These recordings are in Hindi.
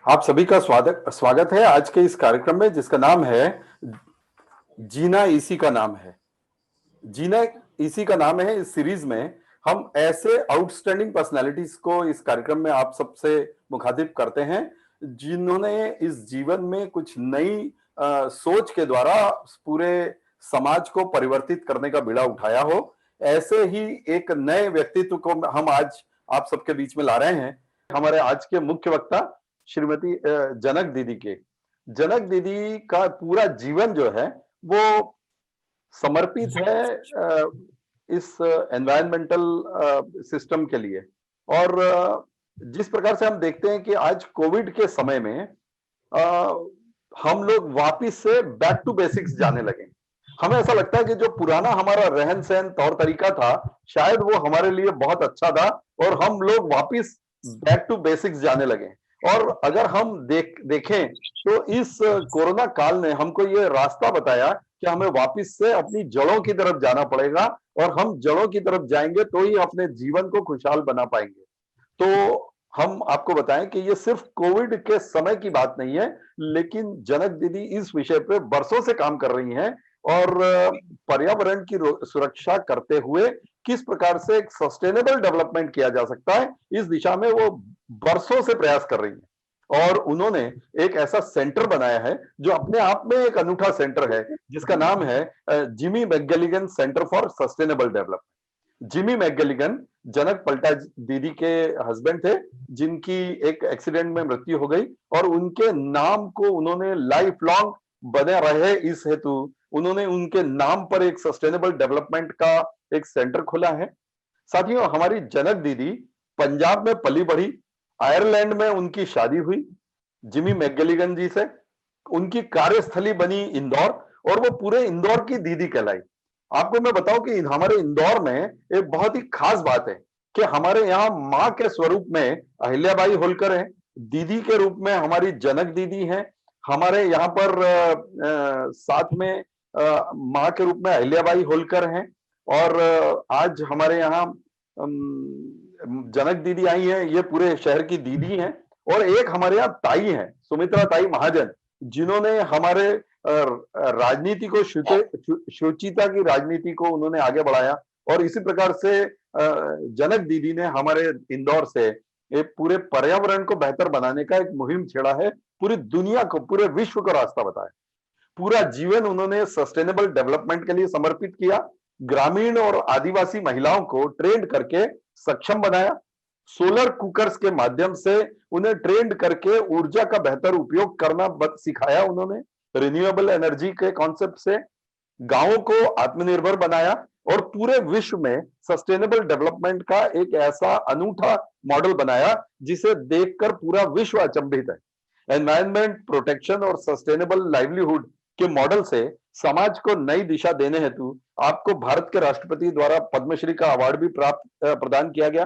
आप सभी का स्वागत स्वागत है आज के इस कार्यक्रम में, जिसका नाम है जीना इसी का नाम है। जीना इसी का नाम है। इस सीरीज में हम ऐसे आउटस्टैंडिंग पर्सनालिटीज को इस कार्यक्रम में आप सबसे मुखातिब करते हैं जिन्होंने इस जीवन में कुछ नई सोच के द्वारा पूरे समाज को परिवर्तित करने का बीड़ा उठाया हो। ऐसे ही एक नए व्यक्तित्व को हम आज आप सबके बीच में ला रहे हैं। हमारे आज के मुख्य वक्ता श्रीमती जनक दीदी के। जनक दीदी का पूरा जीवन जो है वो समर्पित है इस एनवायरमेंटल सिस्टम के लिए। और जिस प्रकार से हम देखते हैं कि आज कोविड के समय में हम लोग वापिस से बैक टू बेसिक्स जाने लगे। हमें ऐसा लगता है कि जो पुराना हमारा रहन सहन तौर तरीका था शायद वो हमारे लिए बहुत अच्छा था और हम लोग वापिस बैक टू बेसिक्स जाने लगे। और अगर हम देखें तो इस कोरोना काल ने हमको ये रास्ता बताया कि हमें वापिस से अपनी जड़ों की तरफ जाना पड़ेगा और हम जड़ों की तरफ जाएंगे तो ही अपने जीवन को खुशहाल बना पाएंगे। तो हम आपको बताएं कि ये सिर्फ कोविड के समय की बात नहीं है, लेकिन जनक दीदी इस विषय पे बरसों से काम कर रही हैं और पर्यावरण की सुरक्षा करते हुए किस प्रकार से एक सस्टेनेबल डेवलपमेंट किया जा सकता है इस दिशा में वो बरसों से प्रयास कर रही हैं। और उन्होंने एक ऐसा सेंटर बनाया है जो अपने आप में एक अनूठा सेंटर है, जिसका नाम है Jimmy McGilligan centre for sustainable development. Jimmy McGilligan Janak Palta दीदी के हस्बैंड थे, जिनकी एक एक्सीडेंट में मृत्यु हो गई और उनके नाम को उन्होंने लाइफ लॉन्ग बने रहे इस हेतु उन्होंने उनके नाम पर एक सस्टेनेबल डेवलपमेंट का एक सेंटर खोला है। साथियों, हमारी जनक दीदी पंजाब में पली बढ़ी, आयरलैंड में उनकी शादी हुई जिमी मैकगेलिगन जी से। उनकी कार्यस्थली बनी इंदौर और वो पूरे इंदौर की दीदी कहलाई। आपको मैं बताऊं कि हमारे इंदौर में एक बहुत ही खास बात है कि हमारे यहाँ माँ के स्वरूप में अहिल्याबाई होलकर है, दीदी के रूप में हमारी जनक दीदी हैं, हमारे यहाँ पर साथ में माँ के रूप में अहिल्याबाई होलकर हैं और आज हमारे यहाँ जनक दीदी आई है, ये पूरे शहर की दीदी हैं। और एक हमारे यहाँ ताई है, सुमित्रा ताई महाजन, जिन्होंने हमारे राजनीति को शुचिता की राजनीति को उन्होंने आगे बढ़ाया। और इसी प्रकार से जनक दीदी ने हमारे इंदौर से एक पूरे पर्यावरण को बेहतर बनाने का एक मुहिम छेड़ा है, पूरी दुनिया को, पूरे विश्व को रास्ता बताया। पूरा जीवन उन्होंने सस्टेनेबल डेवलपमेंट के लिए समर्पित किया, ग्रामीण और आदिवासी महिलाओं को ट्रेंड करके सक्षम बनाया, सोलर कुकर्स के माध्यम से उन्हें ट्रेंड करके ऊर्जा का बेहतर उपयोग करना सिखाया उन्होंने, रिन्यूएबल एनर्जी के कॉन्सेप्ट से गांवों को आत्मनिर्भर बनाया और पूरे विश्व में सस्टेनेबल डेवलपमेंट का एक ऐसा अनूठा मॉडल बनाया जिसे देखकर पूरा विश्व अचंभित है। एनवायरनमेंट प्रोटेक्शन और सस्टेनेबल लाइवलीहुड के मॉडल से समाज को नई दिशा देने हेतु आपको भारत के राष्ट्रपति द्वारा पद्मश्री का अवार्ड भी प्रदान किया गया,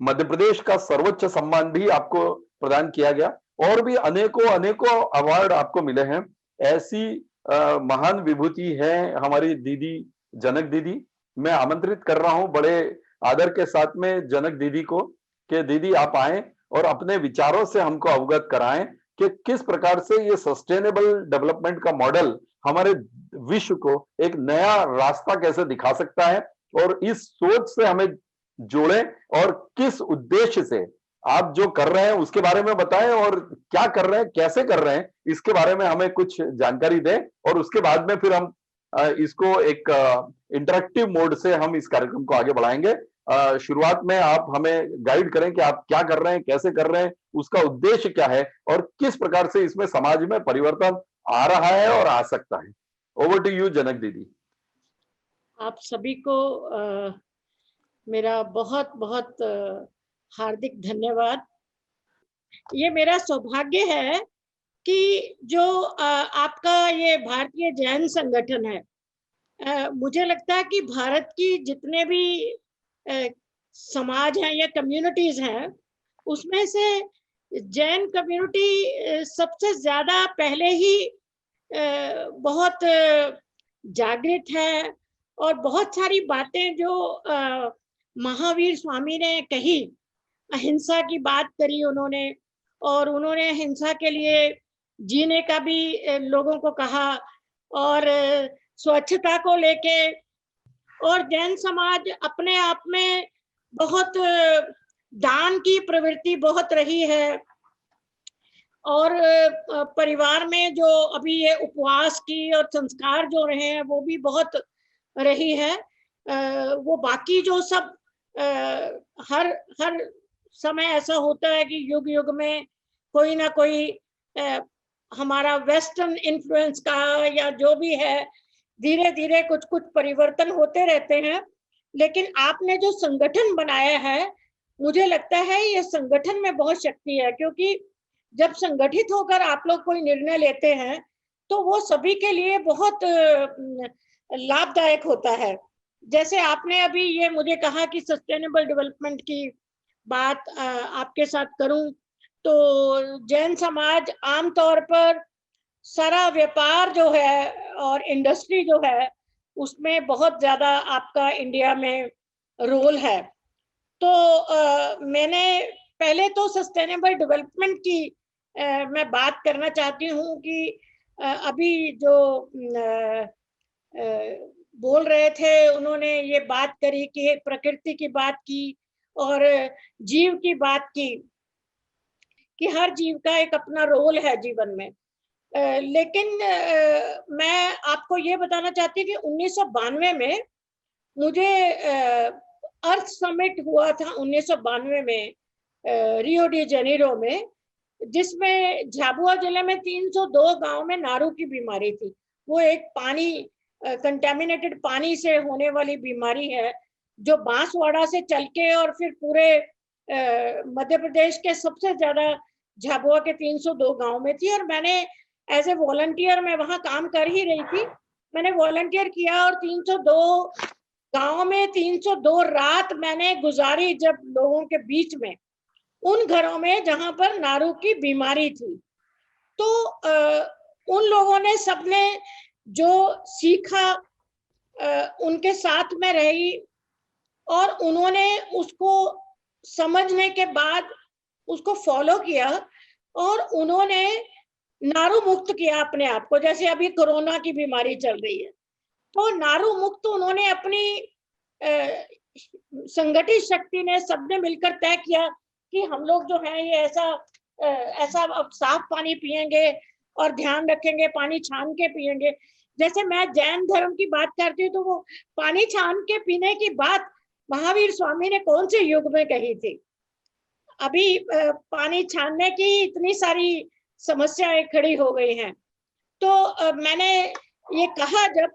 मध्य प्रदेश का सर्वोच्च सम्मान भी आपको प्रदान किया गया और भी अनेकों अनेकों अवार्ड आपको मिले हैं। ऐसी महान विभूति है हमारी दीदी जनक दीदी। मैं आमंत्रित कर रहा हूं बड़े आदर के साथ में जनक दीदी को कि दीदी आप आए और अपने विचारों से हमको अवगत कराएं कि किस प्रकार से ये सस्टेनेबल डेवलपमेंट का मॉडल हमारे विश्व को एक नया रास्ता कैसे दिखा सकता है और इस सोच से हमें जोड़ें और किस उद्देश्य से आप जो कर रहे हैं उसके बारे में बताएं और क्या कर रहे हैं, कैसे कर रहे हैं, इसके बारे में हमें कुछ जानकारी दें और उसके बाद में फिर हम इसको एक इंटरेक्टिव मोड से हम इस कार्यक्रम को आगे बढ़ाएंगे। शुरुआत में आप हमें गाइड करें कि आप क्या कर रहे हैं, कैसे कर रहे हैं, उसका उद्देश्य क्या है और किस प्रकार से इसमें समाज में परिवर्तन आ रहा है और आ सकता है। ओवर टू यू जनक दीदी। आप सभी को मेरा बहुत बहुत हार्दिक धन्यवाद। ये मेरा सौभाग्य है कि जो आपका ये भारतीय जैन संगठन है, मुझे लगता है कि भारत की जितने भी समाज हैं या कम्युनिटीज हैं उसमें से जैन कम्युनिटी सबसे ज्यादा पहले ही बहुत जागृत है और बहुत सारी बातें जो महावीर स्वामी ने कही, अहिंसा की बात करी उन्होंने और उन्होंने हिंसा के लिए जीने का भी लोगों को कहा, और स्वच्छता को लेके, और जैन समाज अपने आप में बहुत दान की प्रवृत्ति बहुत रही है, और परिवार में जो अभी ये उपवास की और संस्कार जो रहे हैं वो भी बहुत रही है। वो बाकी जो सब हर हर समय ऐसा होता है कि युग युग में कोई ना कोई हमारा वेस्टर्न इन्फ्लुएंस का या जो भी है, धीरे धीरे कुछ कुछ परिवर्तन होते रहते हैं। लेकिन आपने जो संगठन बनाया है, मुझे लगता है ये संगठन में बहुत शक्ति है, क्योंकि जब संगठित होकर आप लोग कोई निर्णय लेते हैं तो वो सभी के लिए बहुत लाभदायक होता है। जैसे आपने अभी ये मुझे कहा कि सस्टेनेबल डेवलपमेंट की बात आपके साथ करूं, तो जैन समाज आमतौर पर सारा व्यापार जो है और इंडस्ट्री जो है उसमें बहुत ज्यादा आपका इंडिया में रोल है। तो मैंने पहले तो सस्टेनेबल डेवलपमेंट की मैं बात करना चाहती हूँ कि अभी जो बोल रहे थे उन्होंने ये बात करी कि प्रकृति की बात की और जीव की बात की कि हर जीव का एक अपना रोल है जीवन में। लेकिन मैं आपको ये बताना चाहती हूँ कि 1992 में मुझे अर्थ समिट हुआ था 1992 में रियो डी जेनेरो में, जिसमें झाबुआ जिले में 302 गांव में नारू की बीमारी थी। वो एक पानी कंटेमिनेटेड पानी से होने वाली बीमारी है जो बांसवाड़ा से चल के और फिर पूरे मध्य प्रदेश के सबसे ज्यादा झाबुआ के 302 गांव में थी। और मैंने एज ए वॉलंटियर मैं वहां काम कर ही रही थी, मैंने वॉलंटियर किया और 302 गांव में 302 रात मैंने गुजारी जब लोगों के बीच में, उन घरों में जहां पर नारू की बीमारी थी। तो उन लोगों ने सबने जो सीखा उनके साथ में रही और उन्होंने उसको समझने के बाद उसको फॉलो किया और उन्होंने नारू मुक्त किया अपने आप को। जैसे अभी कोरोना की बीमारी चल रही है तो नारू मुक्त उन्होंने अपनी संगठित शक्ति ने सबने मिलकर तय किया कि हम लोग जो है ये ऐसा अब साफ पानी पिएंगे और ध्यान रखेंगे, पानी छान के पिएंगे। जैसे मैं जैन धर्म की बात करती हूँ तो वो पानी छान के पीने की बात महावीर स्वामी ने कौन से युग में कही थी? अभी पानी छानने की इतनी सारी समस्याएं खड़ी हो गई हैं। तो मैंने ये कहा जब,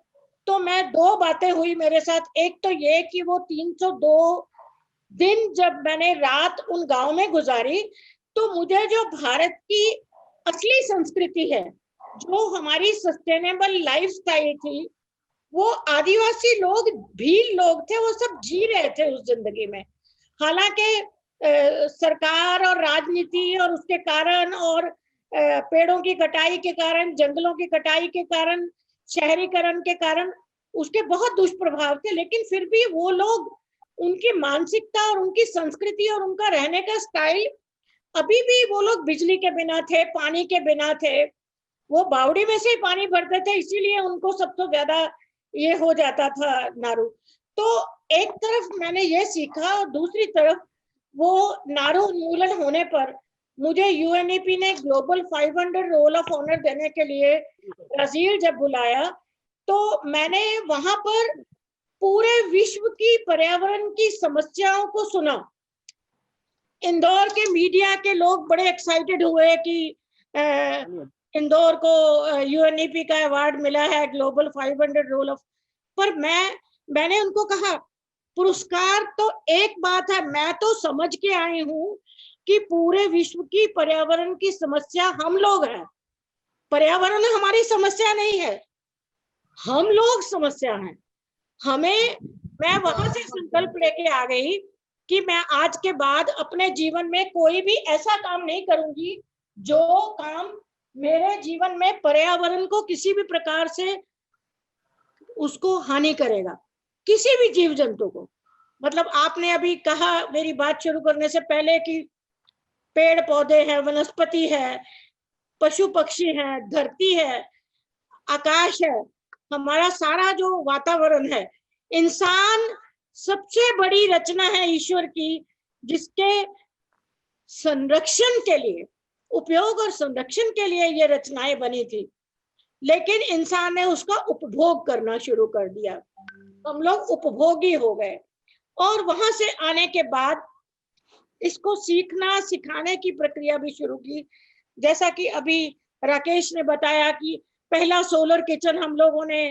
तो मैं दो बातें हुई मेरे साथ। एक तो ये कि वो 302 दिन जब मैंने रात उन गांव में गुजारी तो मुझे जो भारत की असली संस्कृति है, जो हमारी सस्टेनेबल लाइफस्टाइल थी, वो आदिवासी लोग भील लोग थे, वो सब जी रहे थे उस जिंदगी में। हालांकि सरकार और राजनीति और उसके कारण और पेड़ों की कटाई के कारण, जंगलों की कटाई के कारण, शहरीकरण के कारण उसके बहुत दुष्प्रभाव थे, लेकिन फिर भी वो लोग, उनकी मानसिकता और उनकी संस्कृति और उनका रहने का स्टाइल, अभी भी वो लोग बिजली के बिना थे, पानी के बिना थे। वो बावड़ी में से ही पानी भरते थे, इसीलिए उनको सबसे ज्यादा ये हो जाता था नारू। तो एक तरफ मैंने ये सीखा और दूसरी तरफ वो नारू उन्मूलन होने पर मुझे यूएनईपी ने ग्लोबल 500 रोल ऑफ ऑनर देने के लिए ब्राजील जब बुलाया तो मैंने वहां पर पूरे विश्व की पर्यावरण की समस्याओं को सुना। इंदौर के मीडिया के लोग बड़े एक्साइटेड हुए कि इंदौर को यूएनईपी का अवार्ड मिला है ग्लोबल 500 रोल ऑफ। पर मैंने उनको कहा पुरस्कार तो एक बात है, मैं तो समझ के आई हूं कि पूरे विश्व की पर्यावरण की समस्या हम लोग हैं। पर्यावरण हमारी समस्या नहीं है, हम लोग समस्या हैं। मैं वहां से संकल्प लेके आ गई कि मैं आज के बाद अपने जीवन में कोई भी ऐसा काम नहीं करूंगी जो काम मेरे जीवन में पर्यावरण को किसी भी प्रकार से उसको हानि करेगा, किसी भी जीव जंतु को। मतलब आपने अभी कहा मेरी बात शुरू करने से पहले कि पेड़ पौधे हैं, वनस्पति है, पशु पक्षी हैं, धरती है, आकाश है, हमारा सारा जो वातावरण है, इंसान सबसे बड़ी रचना है ईश्वर की, जिसके संरक्षण के लिए, उपयोग और संरक्षण के लिए ये रचनाएं बनी थी। लेकिन इंसान ने उसका उपभोग करना शुरू कर दिया, हम लोग उपभोगी हो गए। और वहां से आने के बाद इसको सीखना सिखाने की प्रक्रिया भी शुरू की। जैसा कि अभी राकेश ने बताया कि पहला सोलर किचन हम लोगों ने,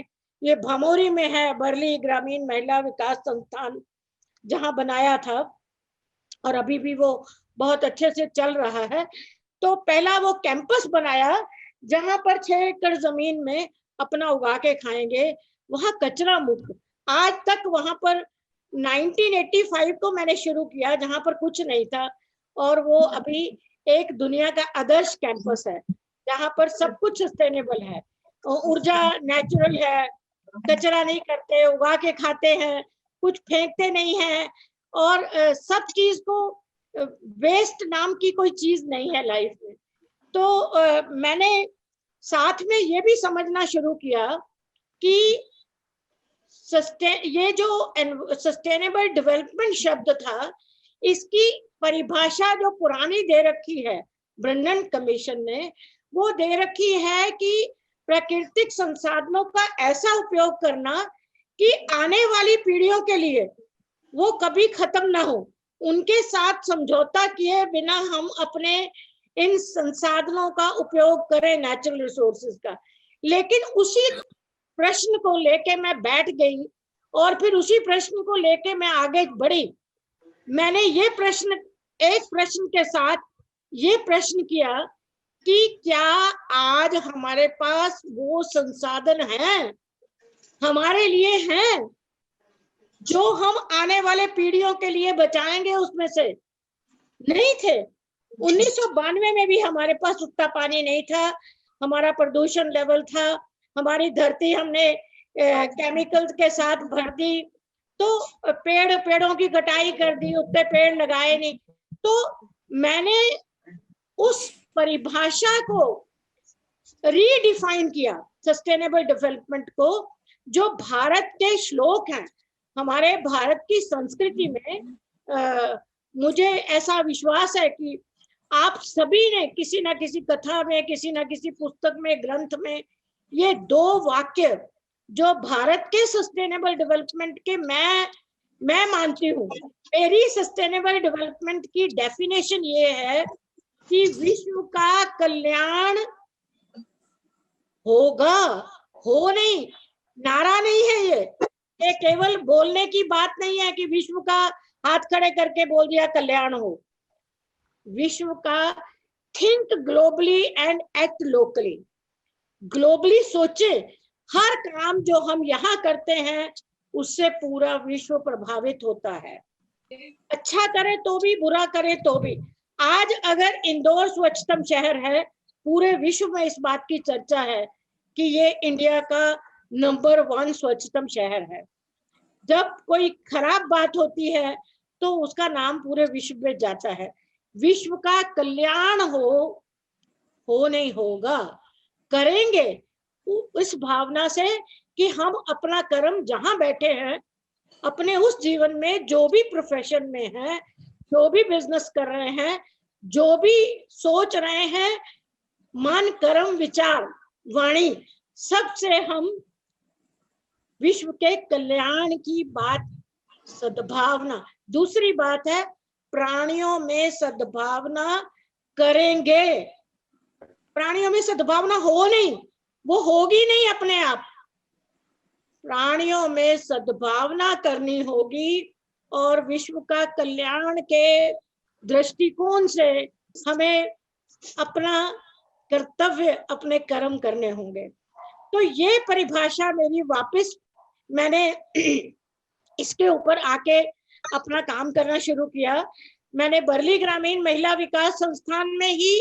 ये भमोरी में है, बरली ग्रामीण महिला विकास संस्थान, जहां बनाया था, और अभी भी वो बहुत अच्छे से चल रहा है। तो पहला वो कैंपस बनाया जहां पर 6 एकड़ जमीन में अपना उगा के खाएंगे, वहां कचरा मुक्त। आज तक वहां पर 1985 को मैंने शुरू किया, जहां पर कुछ नहीं था, और वो अभी एक दुनिया का आदर्श कैंपस है जहां पर सब कुछ सस्टेनेबल है, ऊर्जा नेचुरल है, कचरा नहीं करते, उगा के खाते हैं, कुछ फेंकते नहीं है, और सब चीज को वेस्ट नाम की कोई चीज नहीं है लाइफ में। तो मैंने साथ में ये भी समझना शुरू किया कि ये जो सस्टेनेबल डेवलपमेंट शब्द था, इसकी परिभाषा जो पुरानी दे रखी है ब्रंडन कमीशन ने, वो दे रखी है कि प्राकृतिक संसाधनों का ऐसा उपयोग करना कि आने वाली पीढ़ियों के लिए वो कभी खत्म ना हो, उनके साथ समझौता किए बिना हम अपने इन संसाधनों का उपयोग करें, नेचुरल रिसोर्सेज का। लेकिन उसी प्रश्न को लेके मैं बैठ गई और फिर उसी प्रश्न को लेके मैं आगे बढ़ी। मैंने ये प्रश्न, एक प्रश्न के साथ ये प्रश्न किया कि क्या आज हमारे पास वो संसाधन हैं, हमारे लिए हैं, जो हम आने वाले पीढ़ियों के लिए बचाएंगे? उसमें से नहीं थे। 1992 में भी हमारे पास उतना पानी नहीं था, हमारा प्रदूषण लेवल था, हमारी धरती हमने केमिकल्स के साथ भर दी, तो पेड़ों की कटाई कर दी, उतने पेड़ लगाए नहीं। तो मैंने उस परिभाषा को रीडिफाइन किया, सस्टेनेबल डेवलपमेंट को, जो भारत के श्लोक हैं, हमारे भारत की संस्कृति में। मुझे ऐसा विश्वास है कि आप सभी ने किसी ना किसी कथा में, किसी ना किसी पुस्तक में, ग्रंथ में, ये 2 वाक्य जो भारत के सस्टेनेबल डेवलपमेंट के मैं मानती हूँ, मेरी सस्टेनेबल डेवलपमेंट की डेफिनेशन ये है कि विश्व का कल्याण होगा, हो नहीं, नारा नहीं है ये केवल बोलने की बात नहीं है कि विश्व का हाथ खड़े करके बोल दिया कल्याण हो। विश्व का think globally and act locally, globally सोचे, हर काम जो हम यहाँ करते हैं उससे पूरा विश्व प्रभावित होता है, अच्छा करे तो भी, बुरा करे तो भी। आज अगर इंदौर स्वच्छतम शहर है, पूरे विश्व में इस बात की चर्चा है कि ये इंडिया का नंबर 1 स्वच्छतम शहर है। जब कोई खराब बात होती है तो उसका नाम पूरे विश्व में जाता है। विश्व का कल्याण हो नहीं होगा, करेंगे इस भावना से कि हम अपना कर्म जहां बैठे हैं, अपने उस जीवन में, जो भी प्रोफेशन में है, जो भी बिजनेस कर रहे हैं, जो भी सोच रहे हैं, मन कर्म विचार वाणी, सबसे हम विश्व के कल्याण की बात, सद्भावना। दूसरी बात है, प्राणियों में सद्भावना करेंगे। प्राणियों में सद्भावना हो नहीं, वो होगी नहीं अपने आप। प्राणियों में सद्भावना करनी होगी और विश्व का कल्याण के दृष्टिकोण से हमें अपना कर्तव्य, अपने कर्म करने होंगे। तो ये परिभाषा मेरी वापस, मैंने इसके ऊपर आके अपना काम करना शुरू किया। मैंने बरली ग्रामीण महिला विकास संस्थान में ही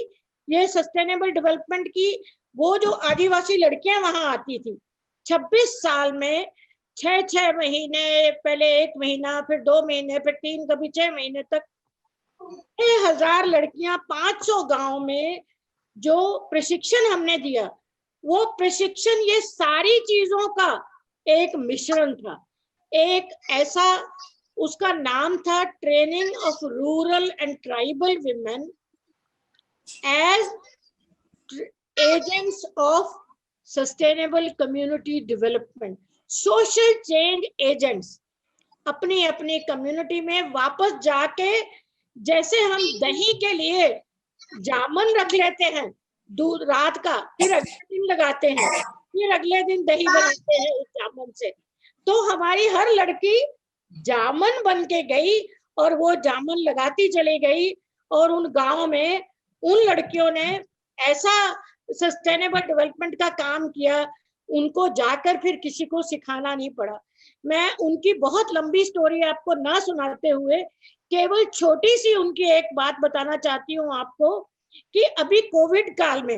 ये सस्टेनेबल डेवलपमेंट की, वो जो आदिवासी लड़कियां वहां आती थी, 26 साल में 6 महीने, पहले 1 महीना, फिर 2 महीने, फिर 3, कभी 6 महीने तक 6,000 लड़कियां 500 गांव में जो प्रशिक्षण हमने दिया, वो प्रशिक्षण ये सारी चीजों का एक मिश्रण था। एक ऐसा, उसका नाम था training of rural and tribal women as agents of sustainable community development, social change agents. अपनी अपनी कम्युनिटी में वापस जाके, जैसे हम दही के लिए जामन रख लेते हैं दूध रात का, फिर अगले दिन लगाते हैं, फिर अगले दिन दही बनाते हैं उस जामन से, तो हमारी हर लड़की जामन बन के गई और वो जामन लगाती चली गई। और उन गांव में उन लड़कियों ने ऐसा सस्टेनेबल डेवलपमेंट का काम किया, उनको जाकर फिर किसी को सिखाना नहीं पड़ा। मैं उनकी बहुत लंबी स्टोरी आपको ना सुनाते हुए केवल छोटी सी उनकी एक बात बताना चाहती हूँ आपको, कि अभी कोविड काल में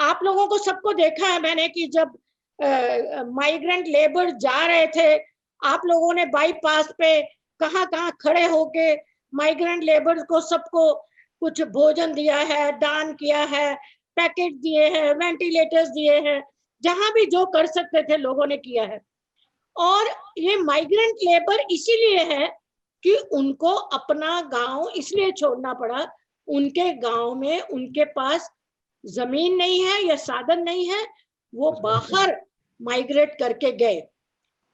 आप लोगों को सबको देखा है मैंने कि जब माइग्रेंट लेबर जा रहे थे, आप लोगों ने बाईपास पे कहाँ कहाँ खड़े होके माइग्रेंट लेबर को सबको कुछ भोजन दिया है, दान किया है, पैकेट दिए हैं, वेंटिलेटर्स दिए हैं, जहां भी जो कर सकते थे लोगों ने किया है। और ये माइग्रेंट लेबर इसीलिए है कि उनको अपना गांव इसलिए छोड़ना पड़ा, उनके गांव में उनके पास जमीन नहीं है या साधन नहीं है, वो बाहर माइग्रेट करके गए।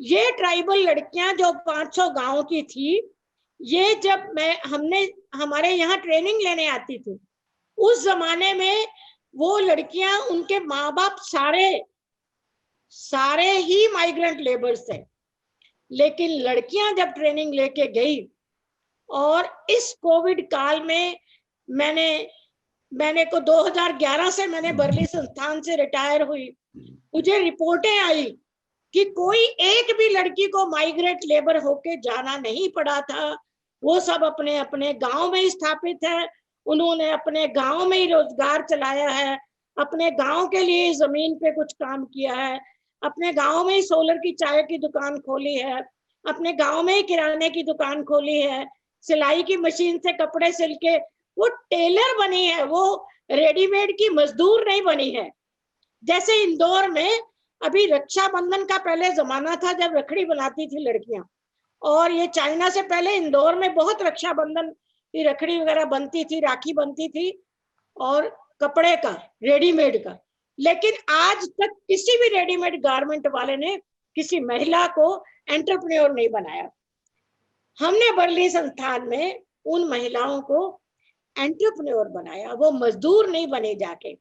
ये ट्राइबल लड़कियां जो 500 गांव की थी, ये जब हमने हमारे यहाँ ट्रेनिंग लेने आती थी, उस जमाने में वो लड़कियां, उनके माँ बाप सारे ही माइग्रेंट लेबर्स थे, लेकिन लड़कियां जब ट्रेनिंग लेके गई, और इस कोविड काल में मैंने को 2011 से मैंने बर्ली संस्थान से रिटायर हुई, मुझे रिपोर्टें आई कि कोई एक भी लड़की को माइग्रेट लेबर होके जाना नहीं पड़ा था। वो सब अपने अपने गांव में ही स्थापित है, उन्होंने अपने गांव में ही रोजगार चलाया है, अपने गांव के लिए जमीन पे कुछ काम किया है, अपने गांव में ही सोलर की चाय की दुकान खोली है, अपने गांव में ही किराने की दुकान खोली है, सिलाई की मशीन से कपड़े सिल के वो टेलर बनी है, वो रेडीमेड की मजदूर नहीं बनी है। जैसे इंदौर में अभी रक्षाबंधन का पहले जमाना था जब रखड़ी बनाती थी लड़कियां, और ये चाइना से पहले इंदौर में बहुत रक्षाबंधन की रखड़ी वगैरह बनती थी, राखी बनती थी, और कपड़े का, रेडीमेड का। लेकिन आज तक किसी भी रेडीमेड गारमेंट वाले ने किसी महिला को एंटरप्रेन्योर नहीं बनाया। हमने बर्ली संस्थान में उन महिलाओं को एंटरप्रेन्योर बनाया, वो मजदूर नहीं बने जाके।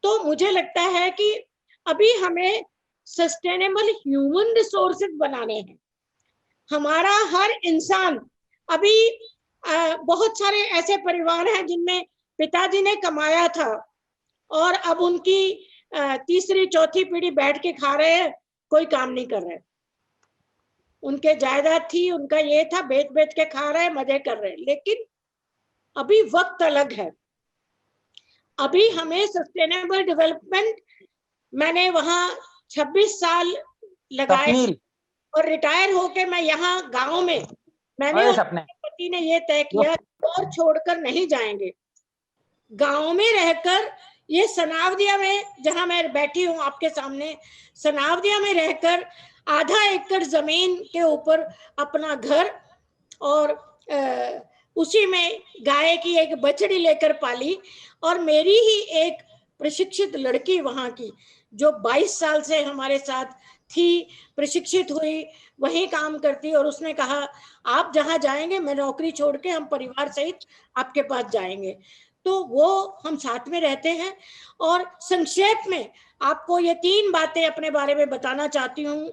तो मुझे लगता है कि अभी हमें सस्टेनेबल ह्यूमन रिसोर्सेज बनाने हैं। हमारा हर इंसान, अभी बहुत सारे ऐसे परिवार हैं जिनमें पिताजी ने कमाया था और अब उनकी तीसरी चौथी पीढ़ी बैठ के खा रहे हैं, कोई काम नहीं कर रहे। उनके जायदाद थी, उनका ये था, बेच बेच के खा रहे, मजे कर रहे। लेकिन अभी वक्त अलग है। अभी हमें सस्टेनेबल डेवलपमेंट, मैंने वहां 26 साल लगाए और रिटायर होके मैं यहाँ गांव में, मैंने और पति ने ये तय किया और छोड़कर नहीं जाएंगे। गांव में रहकर, ये सनावदिया में जहां मैं बैठी हूँ आपके सामने, सनावदिया में रहकर आधा एकड़ जमीन के ऊपर अपना घर, और उसी में गाय की एक बछड़ी लेकर पाली, और मेरी ही एक प्रशिक्षित लड़की वहां की जो 22 साल से हमारे साथ थी, प्रशिक्षित हुई, वहीं काम करती, और उसने कहा आप जहां जाएंगे मैं नौकरी छोड़ के हम परिवार सहित आपके पास जाएंगे। तो वो हम साथ में रहते हैं। और संक्षेप में आपको ये 3 बातें अपने बारे में बताना चाहती हूँ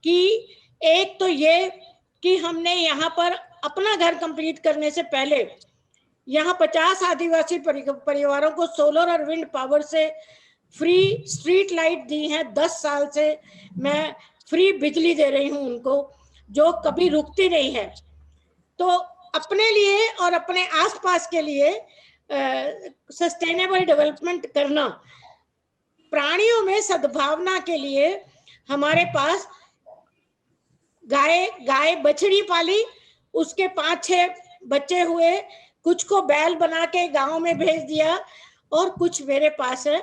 कि एक तो ये कि हमने यहाँ पर अपना घर कंप्लीट करने से पहले यहाँ 50 आदिवासी परिवारों को सोलर और विंड पावर से फ्री स्ट्रीट लाइट दी है। 10 साल से मैं फ्री बिजली दे रही हूँ उनको, जो कभी रुकती नहीं है। तो अपने लिए और अपने आसपास के लिए सस्टेनेबल डेवलपमेंट करना, प्राणियों में सद्भावना के लिए हमारे पास गाय बछड़ी पाली, उसके 5-6 बच्चे हुए, कुछ को बैल बना के गांव में भेज दिया और कुछ मेरे पास है।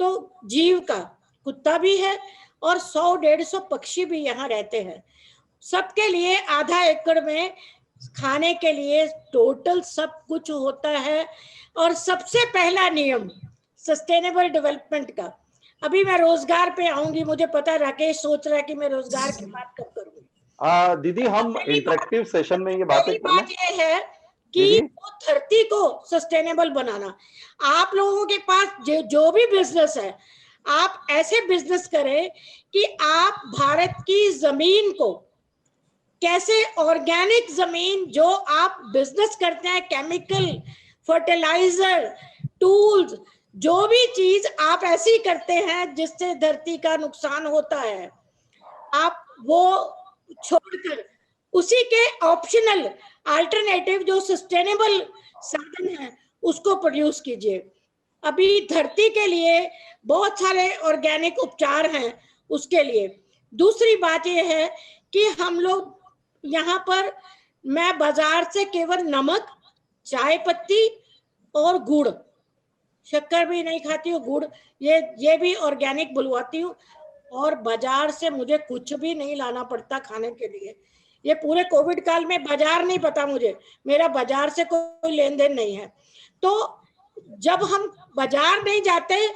तो जीव का कुत्ता भी है और 100-150 पक्षी भी यहाँ रहते हैं। सबके लिए आधा एकड़ में खाने के लिए टोटल सब कुछ होता है। और सबसे पहला नियम सस्टेनेबल डेवलपमेंट का, अभी मैं रोजगार पे आऊंगी, मुझे पता है राकेश सोच रहा है कि मैं रोजगार की बात कब करूंगी। दीदी हम इंटरेक्टिव सेशन में ये बातें पहली कर लें। बात ये है कि दीदी वो धरती को सस्टेनेबल बनाना। आप लोगों के पास जो भी बिजनेस है, आप ऐसे बिजनेस करें कि आप भारत की जमीन को कैसे, ऑर्गेनिक जमीन जो आप बिजनेस करते हैं, केमिकल फर्टिलाइजर टूल्स, जो भी चीज आप ऐसी करते हैं जिससे धरती का नुकसान होता है, आप वो छोड़कर उसी के ऑप्शनल अल्टरनेटिव जो सस्टेनेबल साधन है उसको प्रोड्यूस कीजिए। अभी धरती के लिए बहुत सारे ऑर्गेनिक उपचार हैं उसके लिए। दूसरी बात यह है कि हम लोग यहाँ पर, मैं बाजार से केवल नमक, चाय पत्ती और गुड़, शक्कर भी नहीं खाती हूँ, गुड़ ये भी ऑर्गेनिक बुलवाती हूँ। और बाजार से मुझे कुछ भी नहीं लाना पड़ता खाने के लिए। ये पूरे कोविड काल में बाजार नहीं पता मुझे, मेरा बाजार से कोई लेन देन नहीं है। तो जब हम बाजार नहीं जाते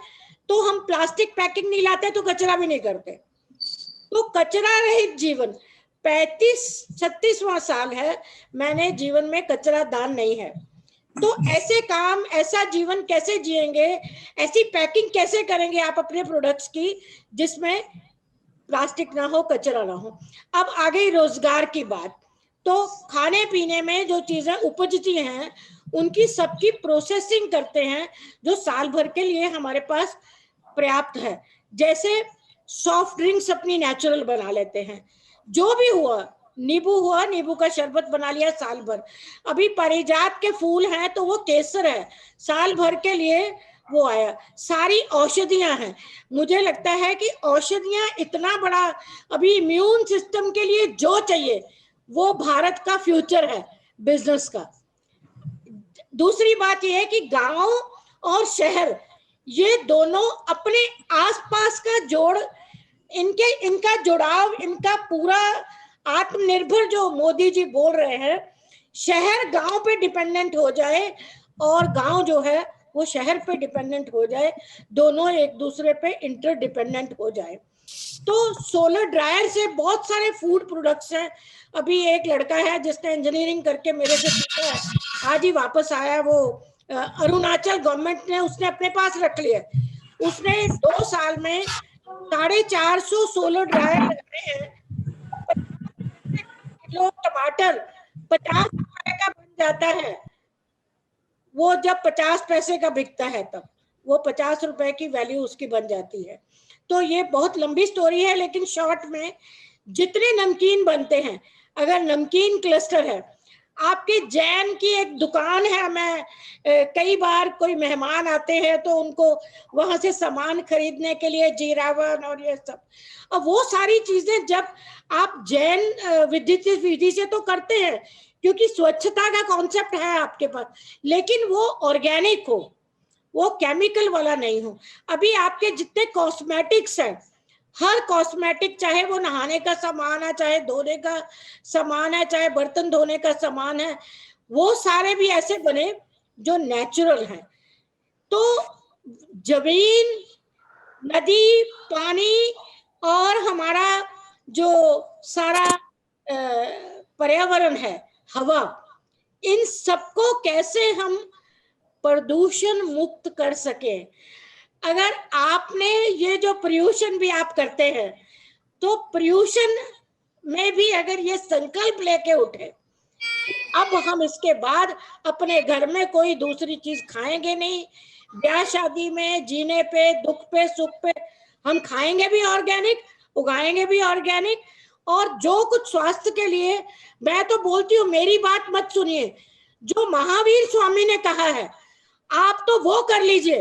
तो हम प्लास्टिक पैकिंग नहीं लाते, तो कचरा भी नहीं करते। तो कचरा रहित जीवन 35-36वां साल है, मैंने जीवन में कचरा दान नहीं है। तो ऐसे काम, ऐसा जीवन कैसे जिएंगे, ऐसी पैकिंग कैसे करेंगे आप अपने प्रोडक्ट्स की जिसमें प्लास्टिक ना हो, कचरा ना हो। अब आ गई रोजगार की बात। तो खाने पीने में जो चीजें उपजती हैं उनकी सबकी प्रोसेसिंग करते हैं जो साल भर के लिए हमारे पास पर्याप्त है। जैसे सॉफ्ट ड्रिंक्स अपनी नेचुरल बना लेते हैं, जो भी हुआ, नींबू हुआ, नींबू का शरबत बना लिया साल भर। अभी पारिजात के फूल हैं तो वो केसर है, साल भर के लिए वो आया। सारी औषधियां हैं, मुझे लगता है कि औषधियां इतना बड़ा, अभी इम्यून सिस्टम के लिए जो चाहिए वो भारत का फ्यूचर है बिजनेस का। दूसरी बात यह है कि गांव और शहर ये दोनों अपने आसपास का जोड़, इनका जुड़ाव, इनका पूरा आत्मनिर्भर जो मोदी जी बोल रहे हैं, शहर गांव पे डिपेंडेंट हो जाए और गांव जो है वो शहर पे डिपेंडेंट हो जाए, दोनों एक दूसरे पे इंटरडिपेंडेंट हो जाए। तो सोलर ड्रायर से बहुत सारे फूड प्रोडक्ट्स हैं। अभी एक लड़का है जिसने इंजीनियरिंग करके मेरे से सीखा है, आज ही वापस आया, वो अरुणाचल गवर्नमेंट ने उसने अपने पास रख लिया। उसने 2 साल में 450 सोलर ड्रायर लगाए हैं। किलो टमाटर 50 रुपए का बन जाता है, वो जब 50 पैसे का बिकता है तब वो 50 रुपए की वैल्यू उसकी बन जाती है। तो ये बहुत लंबी स्टोरी है, लेकिन शॉर्ट में जितने नमकीन बनते हैं, अगर नमकीन क्लस्टर है, आपके जैन की एक दुकान है, मैं कई बार कोई मेहमान आते हैं तो उनको वहां से सामान खरीदने के लिए जीरावन और ये सब, अब वो सारी चीजें जब आप जैन विधि से तो करते हैं क्योंकि स्वच्छता का कॉन्सेप्ट है आपके पास, लेकिन वो ऑर्गेनिक हो, वो केमिकल वाला नहीं हो। अभी आपके जितने कॉस्मेटिक्स हैं, हर कॉस्मेटिक, चाहे वो नहाने का सामान है, चाहे धोने का सामान है, चाहे बर्तन धोने का सामान है, वो सारे भी ऐसे बने जो नेचुरल हैं। तो जमीन, नदी, पानी और हमारा जो सारा पर्यावरण है, हवा, इन सबको कैसे हम प्रदूषण मुक्त कर सके। अगर आपने ये जो प्रदूषण भी आप करते हैं, तो प्रदूषण में भी अगर ये संकल्प लेके उठे, अब हम इसके बाद अपने घर में कोई दूसरी चीज खाएंगे नहीं, ब्याह शादी में, जीने पे, दुख पे, सुख पे हम खाएंगे भी ऑर्गेनिक, उगाएंगे भी ऑर्गेनिक। और जो कुछ स्वास्थ्य के लिए, मैं तो बोलती हूँ, मेरी बात मत सुनिए, जो महावीर स्वामी ने कहा है आप तो वो कर लीजिए,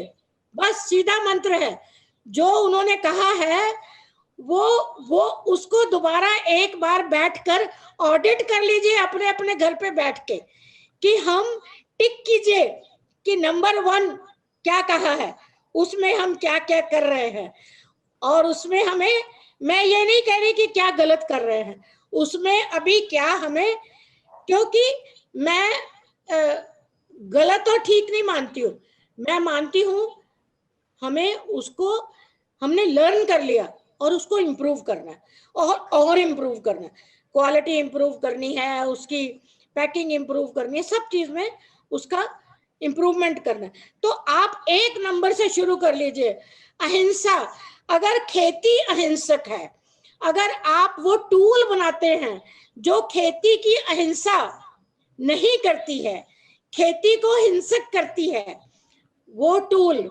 बस सीधा मंत्र है, जो उन्होंने कहा है वो उसको दोबारा एक बार बैठकर ऑडिट कर लीजिए अपने अपने घर पे बैठ के, कि हम टिक कीजिए कि नंबर 1 क्या कहा है, उसमें हम क्या क्या कर रहे हैं, और उसमें हमें, मैं ये नहीं कह रही कि क्या गलत कर रहे हैं, उसमें अभी क्या हमें, क्योंकि मैं गलत और ठीक नहीं मानती हूँ, मैं मानती हूँ हमें उसको, हमने लर्न कर लिया और उसको इम्प्रूव करना है, और इम्प्रूव करना है, क्वालिटी इम्प्रूव करनी है, उसकी पैकिंग इम्प्रूव करनी है, सब चीज में उसका इम्प्रूवमेंट करना है। तो आप 1 नंबर से शुरू कर लीजिए, अहिंसा। अगर खेती अहिंसक है, अगर आप वो टूल बनाते हैं जो खेती की अहिंसा नहीं करती है, खेती को हिंसक करती है, वो टूल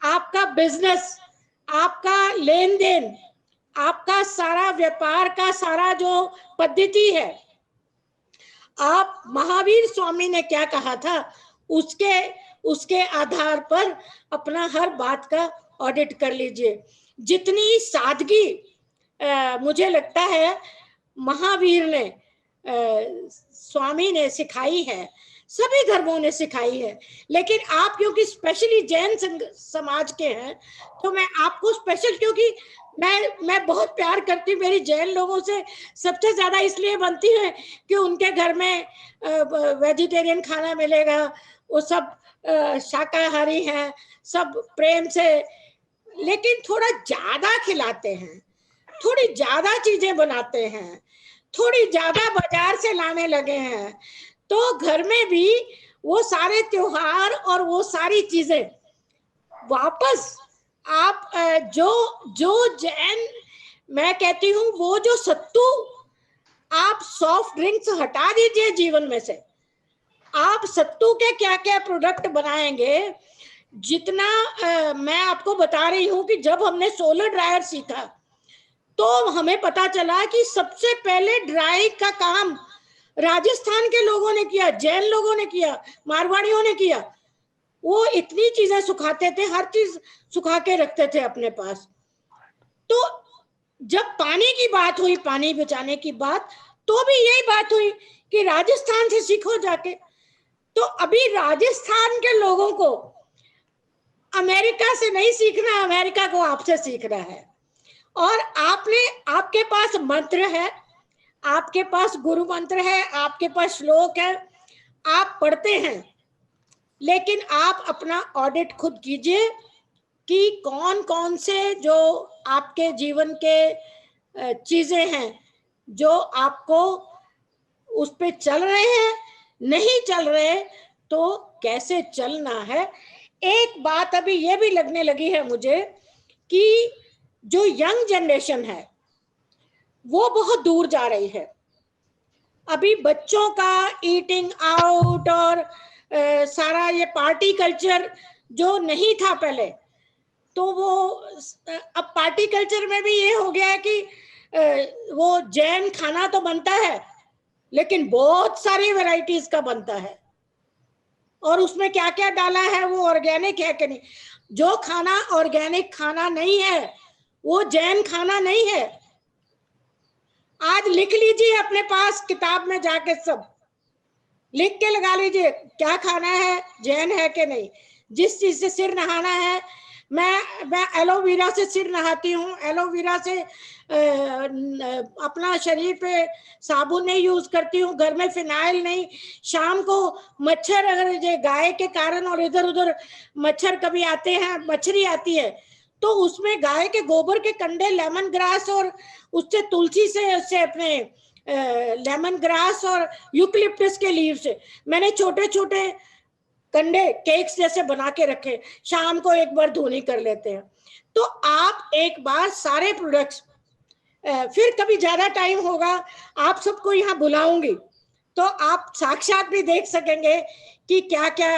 आपका बिजनेस, आपका लेन देन, आपका सारा व्यापार का सारा जो पद्धति है, आप, महावीर स्वामी ने क्या कहा था, उसके उसके आधार पर अपना हर बात का ऑडिट कर लीजिए। जितनी सादगी मुझे लगता है महावीर ने, स्वामी ने सिखाई है, सभी धर्मों ने सिखाई है, लेकिन आप क्योंकि स्पेशली जैन समाज के हैं, तो मैं आपको स्पेशल, क्योंकि मैं बहुत प्यार करती हूँ मेरी जैन लोगों से, सबसे ज्यादा इसलिए बनती है कि उनके घर में वेजिटेरियन खाना मिलेगा, वो सब शाकाहारी हैं, सब प्रेम से, लेकिन थोड़ा ज्यादा खिलाते हैं, थोड़ी ज्यादा चीजें बनाते हैं, थोड़ी ज्यादा बाजार से लाने लगे हैं, तो घर में भी वो सारे त्योहार और वो सारी चीजें वापस आप जो जो जैन, मैं कहती हूँ वो जो सत्तू, आप सॉफ्ट ड्रिंक्स हटा दीजिए जीवन में से, आप सत्तू के क्या क्या प्रोडक्ट बनाएंगे। जितना मैं आपको बता रही हूँ कि जब हमने सोलर ड्रायर सीखा तो हमें पता चला कि सबसे पहले ड्राई का काम राजस्थान के लोगों ने किया, जैन लोगों ने किया, मारवाड़ियों ने किया। वो इतनी चीजें सुखाते थे, हर चीज सुखा के रखते थे अपने पास। तो जब पानी की बात हुई, पानी बचाने की बात, तो भी यही बात हुई कि राजस्थान से सीखो जाके। तो अभी राजस्थान के लोगों को अमेरिका से नहीं सीखना, अमेरिका को आपसे सीखना है। और आपके पास मंत्र है, आपके पास गुरु मंत्र है, आपके पास श्लोक है, आप पढ़ते हैं, लेकिन आप अपना ऑडिट खुद कीजिए कि कौन कौन से जो आपके जीवन के चीजें हैं जो आपको उस पे चल रहे हैं, नहीं चल रहे तो कैसे चलना है। एक बात अभी ये भी लगने लगी है मुझे कि जो यंग जनरेशन है वो बहुत दूर जा रही है। अभी बच्चों का ईटिंग आउट और सारा ये पार्टी कल्चर जो नहीं था पहले, तो वो अब पार्टी कल्चर में भी ये हो गया है कि वो जैन खाना तो बनता है लेकिन बहुत सारी वैरायटीज का बनता है, और उसमें क्या क्या डाला है, वो ऑर्गेनिक है कि नहीं। जो खाना ऑर्गेनिक खाना नहीं है वो जैन खाना नहीं है। आज लिख लीजिए अपने पास किताब में जाके, सब लिख के लगा लीजिए क्या खाना है, जैन है कि नहीं। जिस चीज से सिर नहाना है, मैं एलोवेरा से सिर नहाती हूँ, एलोवेरा से अपना शरीर पे साबुन नहीं यूज करती हूँ, घर में फिनाइल नहीं। शाम को मच्छर, अगर ये गाय के कारण और इधर उधर मच्छर कभी आते हैं, मच्छरी आती है, तो उसमें गाय के गोबर के कंडे, लेमन ग्रास और उससे तुलसी से, उससे अपने लेमन ग्रास और यूकलिप्टस के लीव से मैंने छोटे छोटे कंडे केक्स जैसे बना के रखे, शाम को एक बार धुनी कर लेते हैं। तो आप एक बार सारे प्रोडक्ट्स, फिर कभी ज्यादा टाइम होगा आप सबको यहाँ बुलाऊंगी तो आप साक्षात भी देख सकेंगे कि क्या क्या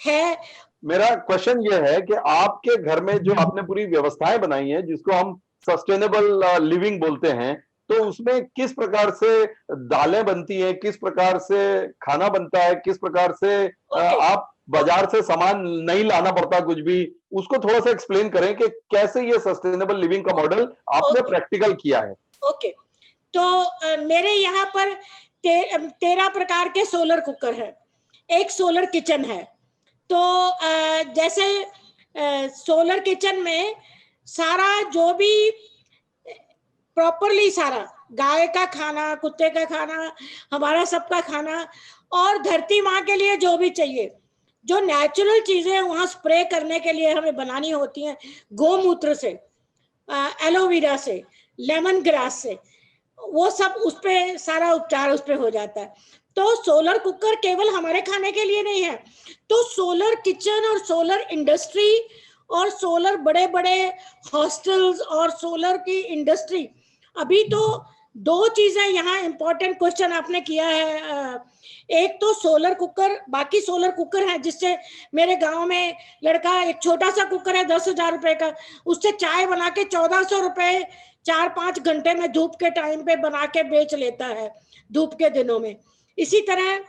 है। मेरा क्वेश्चन ये है कि आपके घर में जो आपने पूरी व्यवस्थाएं बनाई हैं जिसको हम सस्टेनेबल लिविंग बोलते हैं, तो उसमें किस प्रकार से दालें बनती हैं, किस प्रकार से खाना बनता है, किस प्रकार से आप बाजार से सामान नहीं लाना पड़ता कुछ भी, उसको थोड़ा सा एक्सप्लेन करें कि कैसे ये सस्टेनेबल लिविंग का मॉडल आपने प्रैक्टिकल किया है। ओके, तो मेरे यहाँ पर 13 प्रकार के सोलर कुकर है। एक सोलर किचन है। तो जैसे सोलर किचन में सारा जो भी प्रॉपरली सारा, गाय का खाना, कुत्ते का खाना, हमारा सबका खाना, और धरती माँ के लिए जो भी चाहिए, जो नेचुरल चीजें वहां स्प्रे करने के लिए हमें बनानी होती हैं, गोमूत्र से, एलोवेरा से, लेमन ग्रास से, वो सब उस पे सारा उपचार उस पे हो जाता है। तो सोलर कुकर केवल हमारे खाने के लिए नहीं है। तो सोलर किचन और सोलर इंडस्ट्री और सोलर बड़े बड़े हॉस्टल्स और सोलर की इंडस्ट्री, अभी तो दो चीजें यहाँ इंपॉर्टेंट क्वेश्चन आपने किया है। एक तो सोलर कुकर, बाकी सोलर कुकर है जिससे मेरे गांव में लड़का, एक छोटा सा कुकर है 10,000 रुपए का, उससे चाय बना के 1400 रुपए 4-5 घंटे में धूप के टाइम पे बना के बेच लेता है, धूप के दिनों में। इसी तरह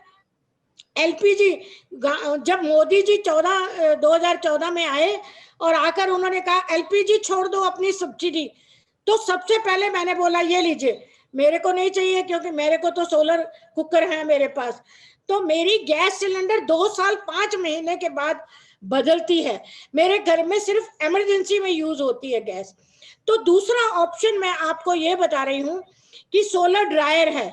एलपीजी, जब मोदी जी 2014 में आए और आकर उन्होंने कहा एलपीजी छोड़ दो अपनी सब्सिडी, तो सबसे पहले मैंने बोला ये लीजिए, मेरे को नहीं चाहिए क्योंकि मेरे को तो सोलर कुकर है मेरे पास। तो मेरी गैस सिलेंडर 2 साल 5 महीने के बाद बदलती है, मेरे घर में सिर्फ इमरजेंसी में यूज होती है गैस। तो दूसरा ऑप्शन मैं आपको ये बता रही हूँ कि सोलर ड्रायर है।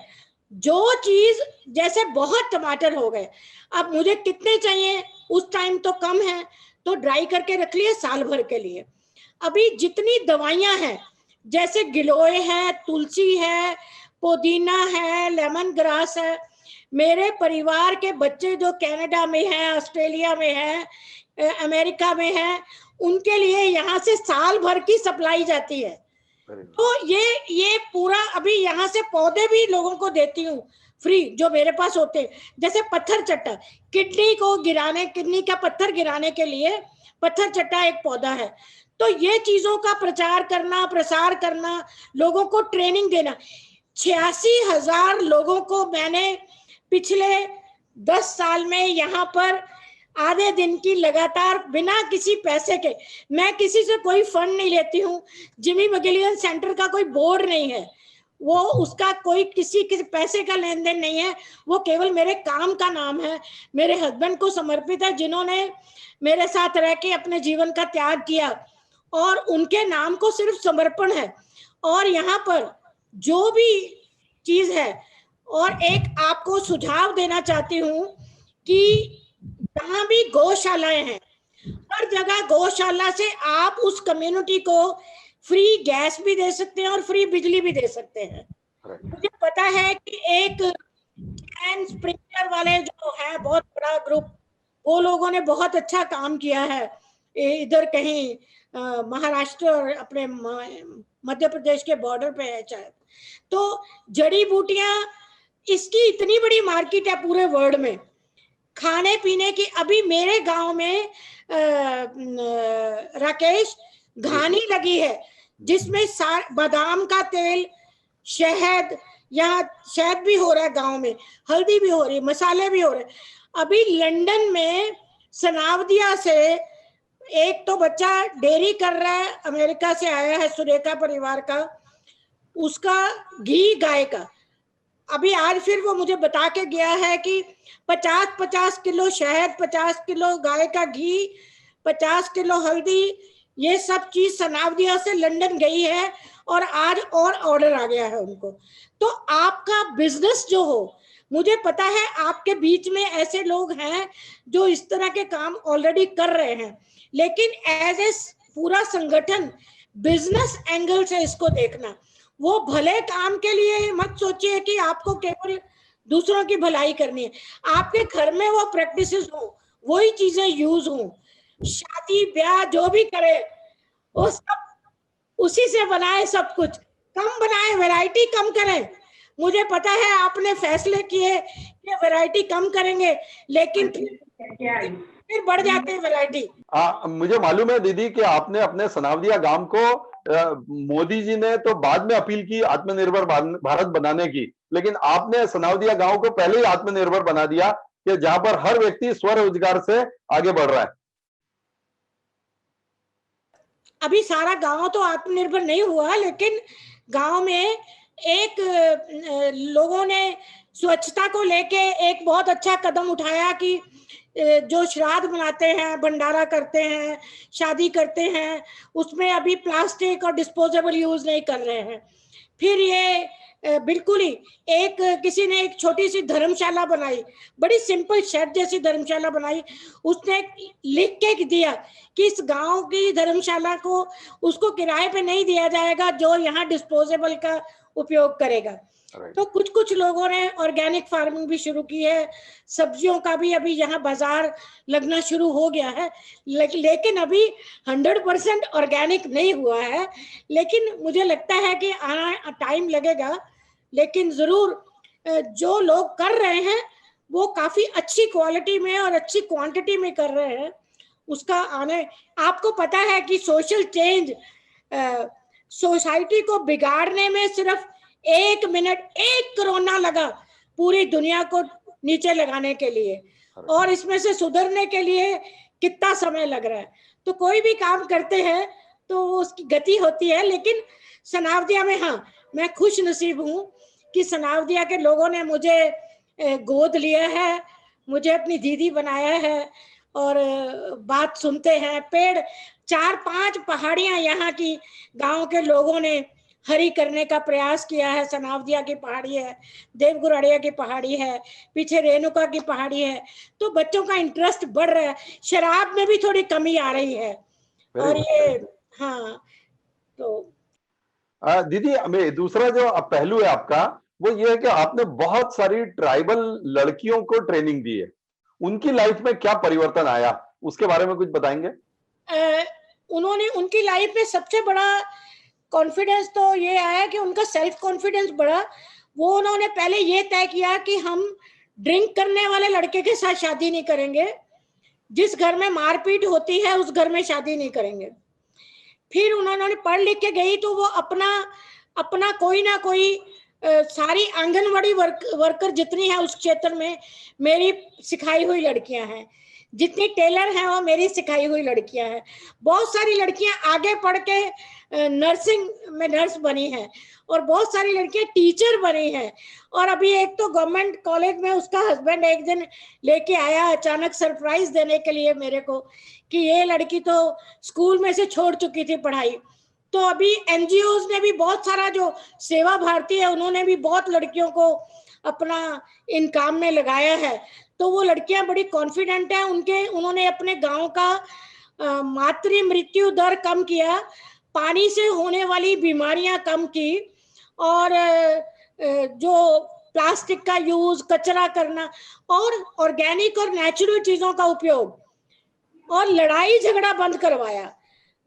जो चीज, जैसे बहुत टमाटर हो गए, अब मुझे कितने चाहिए, उस टाइम तो कम है तो ड्राई करके रख लिए साल भर के लिए। अभी जितनी दवाइयां हैं, जैसे गिलोय है, तुलसी है, पुदीना है, लेमन ग्रास है, मेरे परिवार के बच्चे जो कनाडा में हैं, ऑस्ट्रेलिया में हैं, अमेरिका में हैं, उनके लिए यहाँ से साल भर की सप्लाई जाती है। तो ये पूरा, अभी यहाँ से पौधे भी लोगों को देती हूँ फ्री, जो मेरे पास होते हैं, जैसे पत्थर चट्टा, किडनी का पत्थर गिराने के लिए पत्थर चट्टा एक पौधा है। तो ये चीजों का प्रचार करना, प्रसार करना, लोगों को ट्रेनिंग देना। 86,000 लोगों को मैंने पिछले 10 साल में यहाँ पर आधे दिन की लगातार, बिना किसी पैसे के, मैं किसी से कोई फंड नहीं लेती हूँ, जिमी मगेलियन सेंटर का कोई बोर्ड नहीं है, वो उसका कोई किसी पैसे का लेन देन नहीं है, वो केवल मेरे काम का नाम है, मेरे हस्बैंड को समर्पित है, जिन्होंने मेरे साथ रह के अपने जीवन का त्याग किया, और उनके नाम को सिर्फ समर्पण है। और यहाँ पर जो भी चीज है, और एक आपको सुझाव देना चाहती हूँ कि जहां भी गौशालाएं हैं, हर जगह गौशाला से आप उस कम्युनिटी को फ्री गैस भी दे सकते हैं और फ्री बिजली भी दे सकते हैं। मुझे पता है कि एक कैन स्प्रिंकलर वाले जो है, बहुत बड़ा ग्रुप, वो लोगों ने बहुत अच्छा काम किया है इधर कहीं महाराष्ट्र और अपने मध्य प्रदेश के बॉर्डर पे है शायद। तो जड़ी बूटियां, इसकी इतनी बड़ी मार्केट है पूरे वर्ल्ड में, खाने पीने की। अभी मेरे गांव में राकेश, घानी लगी है जिसमें बादाम का तेल, शहद, यहाँ शहद भी हो रहा है गांव में, हल्दी भी हो रही है, मसाले भी हो रहे हैं। अभी लंदन में सनावदिया से एक तो बच्चा डेयरी कर रहा है, अमेरिका से आया है, सुरेखा परिवार का, उसका घी गाय का, अभी आज फिर वो मुझे बता के गया है कि 50-50 किलो शहद, 50 किलो गाय का घी, 50 किलो हल्दी, ये सब चीज सनावदिया से लंदन गई है, और आज और ऑर्डर आ गया है उनको। तो आपका बिजनेस जो हो, मुझे पता है आपके बीच में ऐसे लोग हैं जो इस तरह के काम ऑलरेडी कर रहे हैं, लेकिन एज ए पूरा संगठन, बिजनेस एंगल से इसको देखना, वो भले काम के लिए मत सोचिए कि आपको केवल दूसरों की भलाई करनी है, आपके घर में वो प्रैक्टिसेस हो, वही चीजें यूज हो, शादी ब्याह जो भी करे वो सब उसी से बनाए, सब कुछ कम बनाए, वैरायटी कम करें। मुझे पता है आपने फैसले किए कि वैरायटी कम करेंगे, लेकिन फिर बढ़ जाते हैं वैरायटी। मुझे मालूम है दीदी कि आपने अपने सनावदिया गांव को, मोदी जी ने तो बाद में अपील की आत्मनिर्भर भारत बनाने की, लेकिन आपने सनावदिया गांव को पहले ही आत्मनिर्भर बना दिया, कि जहां पर हर व्यक्ति स्वरोजगार से आगे बढ़ रहा है। अभी सारा गांव तो आत्मनिर्भर नहीं हुआ, लेकिन गांव में एक लोगों ने स्वच्छता को लेके एक बहुत अच्छा कदम उठाया कि जो श्राद्ध मनाते हैं, भंडारा करते हैं, शादी करते हैं, उसमें अभी प्लास्टिक और डिस्पोजेबल यूज नहीं कर रहे हैं। फिर ये बिल्कुल ही एक किसी ने एक छोटी सी धर्मशाला बनाई, बड़ी सिंपल शेड जैसी धर्मशाला बनाई, उसने लिख के दिया कि इस गांव की धर्मशाला को उसको किराए पे नहीं दिया जाएगा जो यहाँ डिस्पोजेबल का उपयोग करेगा। तो कुछ कुछ लोगों ने ऑर्गेनिक फार्मिंग भी शुरू की है, सब्जियों का भी अभी यहाँ बाजार लगना शुरू हो गया है, लेकिन अभी 100% ऑर्गेनिक नहीं हुआ है, लेकिन मुझे लगता है कि आना टाइम लगेगा। लेकिन जरूर जो लोग कर रहे हैं वो काफी अच्छी क्वालिटी में और अच्छी क्वांटिटी में कर रहे हैं, उसका आने। आपको पता है कि सोशल चेंज सोसाइटी को बिगाड़ने में सिर्फ 1 मिनट, एक कोरोना लगा पूरी दुनिया को नीचे लगाने के लिए, और इसमें से सुधरने के लिए कितना समय लग रहा है। तो कोई भी काम करते हैं तो उसकी गति होती है। लेकिन सनावदिया में, हाँ, मैं खुश नसीब हूँ कि सनावदिया के लोगों ने मुझे गोद लिया है, मुझे अपनी दीदी बनाया है और बात सुनते हैं। पेड़ 4-5 पहाड़ियां यहाँ की गांव के लोगों ने हरी करने का प्रयास किया है। सनावदिया की पहाड़ी है, देवगुराड़िया की पहाड़ी है, पीछे रेणुका की पहाड़ी है। तो बच्चों का इंटरेस्ट बढ़ रहा है, शराब में भी थोड़ी कमी आ रही है। और ये, हाँ, तो दीदी मैं दूसरा जो पहलू है आपका वो ये है कि आपने बहुत सारी ट्राइबल लड़कियों को ट्रेनिंग दी है, उनकी लाइफ में क्या परिवर्तन आया उसके बारे में कुछ बताएंगे? उन्होंने, उनकी लाइफ में सबसे बड़ा कॉन्फिडेंस तो ये आया कि उनका सेल्फ कॉन्फिडेंस बढ़ा। वो उन्होंने पहले ये तय किया कि हम ड्रिंक करने वाले लड़के के साथ शादी नहीं करेंगे, जिस घर में मारपीट होती है उस घर में शादी नहीं करेंगे। फिर उन्होंने पढ़ लिख के गई तो वो अपना अपना कोई ना कोई सारी आंगनवाड़ी वर्कर जितनी है उस क्षेत्र में मेरी सिखाई हुई लड़कियां हैं, जितनी टेलर हैं वो मेरी सिखाई हुई लड़कियां हैं। बहुत सारी लड़कियां आगे पढ़ के नर्सिंग में नर्स बनी हैं और बहुत सारी लड़कियां टीचर बनी हैं। और अभी एक तो गवर्नमेंट कॉलेज में उसका हस्बैंड एक दिन लेके आया अचानक सरप्राइज देने के लिए मेरे को कि ये लड़की तो स्कूल में से छोड़ चुकी थी पढ़ाई। तो अभी एनजीओज ने भी बहुत सारा, जो सेवा भारती है उन्होंने भी बहुत लड़कियों को अपना इन काम में लगाया है। तो वो लड़कियां बड़ी कॉन्फिडेंट हैं। उन्होंने अपने गांव का मातृ मृत्यु दर कम किया, पानी से होने वाली बीमारियां कम की, और जो प्लास्टिक का यूज, कचरा करना, और ऑर्गेनिक और नेचुरल चीजों का उपयोग, और लड़ाई झगड़ा बंद करवाया।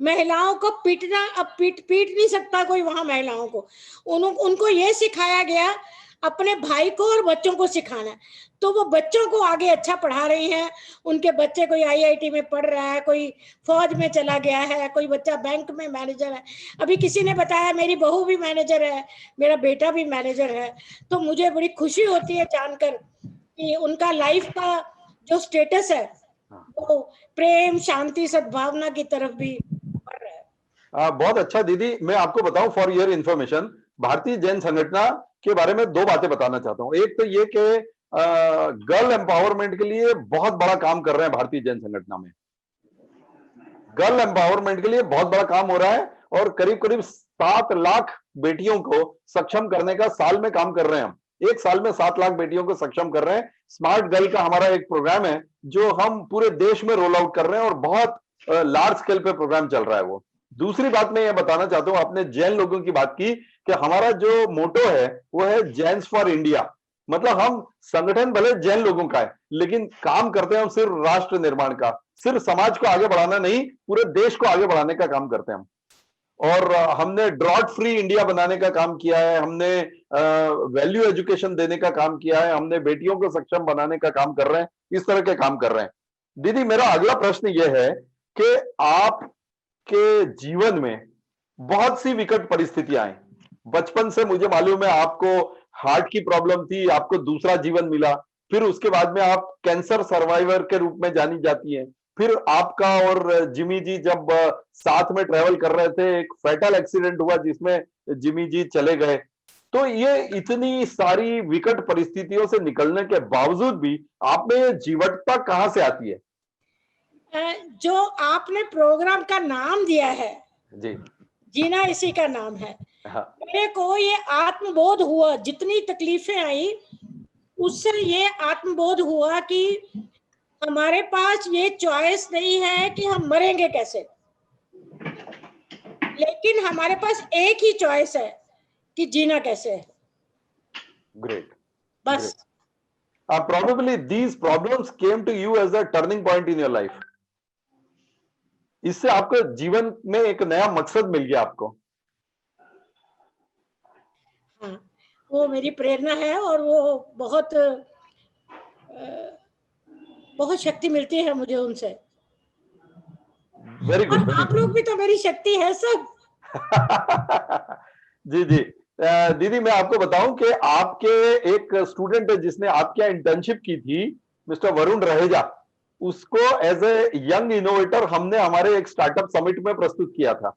महिलाओं को पीटना, अब पीट नहीं सकता कोई वहां महिलाओं को। उनको ये सिखाया गया अपने भाई को और बच्चों को सिखाना। तो वो बच्चों को आगे अच्छा पढ़ा रही हैं। उनके बच्चे कोई आईआईटी में पढ़ रहा है, कोई फौज में चला गया है, कोई बच्चा बैंक में मैनेजर है। अभी किसी ने बताया मेरी बहू भी मैनेजर है, मेरा बेटा भी मैनेजर है। तो मुझे बड़ी खुशी होती है जानकर कि उनका लाइफ का जो स्टेटस है वो प्रेम, शांति, सद्भावना की तरफ भी बढ़ रहा है। बहुत अच्छा दीदी, मैं आपको बताऊं फॉर योर इंफॉर्मेशन, भारतीय जैन संगठन के बारे में 2 बातें बताना चाहता हूं। एक तो ये कि गर्ल एम्पावरमेंट के लिए बहुत बड़ा काम कर रहे हैं भारतीय जैन संगठन में। गर्ल एम्पावरमेंट के लिए बहुत बड़ा काम हो रहा है और करीब करीब 7 लाख बेटियों को सक्षम करने का साल में काम कर रहे हैं हम। एक साल में 7 लाख बेटियों को सक्षम कर रहे हैं। स्मार्ट गर्ल का हमारा एक प्रोग्राम है जो हम पूरे देश में रोल आउट कर रहे हैं और बहुत लार्ज स्केल पे प्रोग्राम चल रहा है वो। दूसरी बात मैं ये बताना चाहता हूं, आपने जैन लोगों की बात की कि हमारा जो मोटो है वो है जैन्स फॉर इंडिया। मतलब हम संगठन भले जैन लोगों का है लेकिन काम करते हैं हम सिर्फ राष्ट्र निर्माण का, सिर्फ समाज को आगे बढ़ाना नहीं, पूरे देश को आगे बढ़ाने का काम करते हैं हम। और हमने ड्रॉट फ्री इंडिया बनाने का काम किया है, हमने वैल्यू एजुकेशन देने का काम किया है, हमने बेटियों को सक्षम बनाने का काम कर रहे हैं, इस तरह के काम कर रहे हैं। दीदी मेरा अगला प्रश्न यह है कि आपके जीवन में बहुत सी विकट परिस्थितियां आई। बचपन से मुझे मालूम है आपको हार्ट की प्रॉब्लम थी, आपको दूसरा जीवन मिला, फिर उसके बाद में आप कैंसर सर्वाइवर के रूप में जानी जाती हैं। फिर आपका और जिमी जी जब साथ में ट्रेवल कर रहे थे, एक फैटल एक्सीडेंट हुआ जिसमें जिमी जी चले गए। तो ये इतनी सारी विकट परिस्थितियों से निकलने के बावजूद भी आप में ये जीवटता कहाँ से आती है? जो आपने प्रोग्राम का नाम दिया है, जी। जीना इसी का नाम है। हाँ। मेरे को ये आत्मबोध हुआ, जितनी तकलीफें आई उससे ये आत्मबोध हुआ कि हमारे पास ये चॉइस नहीं है कि हम मरेंगे कैसे, लेकिन हमारे पास एक ही चॉइस है कि जीना कैसे है। ग्रेट। बस। Probably these problems came to you as a turning point in your life. इससे आपको जीवन में एक नया मकसद मिल गया आपको। हाँ, वो मेरी प्रेरणा है और वो बहुत बहुत शक्ति मिलती है मुझे उनसे। वेरी गुड, और वेरी आप गुड। लोग भी तो मेरी शक्ति है सब। जी जी। दीदी मैं आपको बताऊं कि आपके एक स्टूडेंट है जिसने आपके यहाँ इंटर्नशिप की थी, मिस्टर वरुण रहेजा, उसको एज ए यंग इनोवेटर हमने हमारे एक स्टार्टअप समिट में प्रस्तुत किया था।